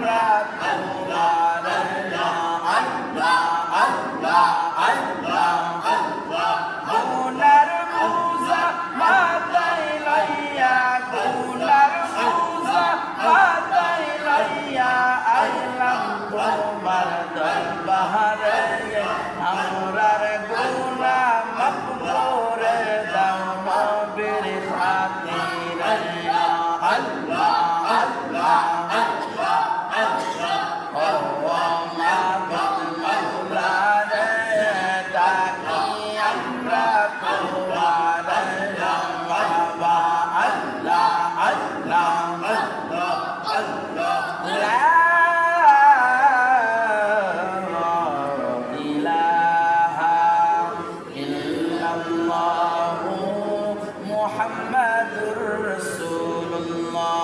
আমরা তোমার আল্লাহ আল্লাহ আল্লাহ আল্লাহ গুনার বোঝা মাথায় লইয়া গুনার বোঝা মাথায় লইয়া আইলাম তোমার দরবারে আমরার গুনাহ মাফ করে দাও নবীর খাতিরে আল্লাহ আল্লাহ আল্লাহ আল্লাহ ও মাবুদ মাওলা রে ডাকি আমরা তোমার বাবা আল্লাহ আল্লাহ আল্লাহ আল্লাহ লা ইলাহা ইল্লাল্লাহু মুহাম্মাদুর রাসূলুল্লাহ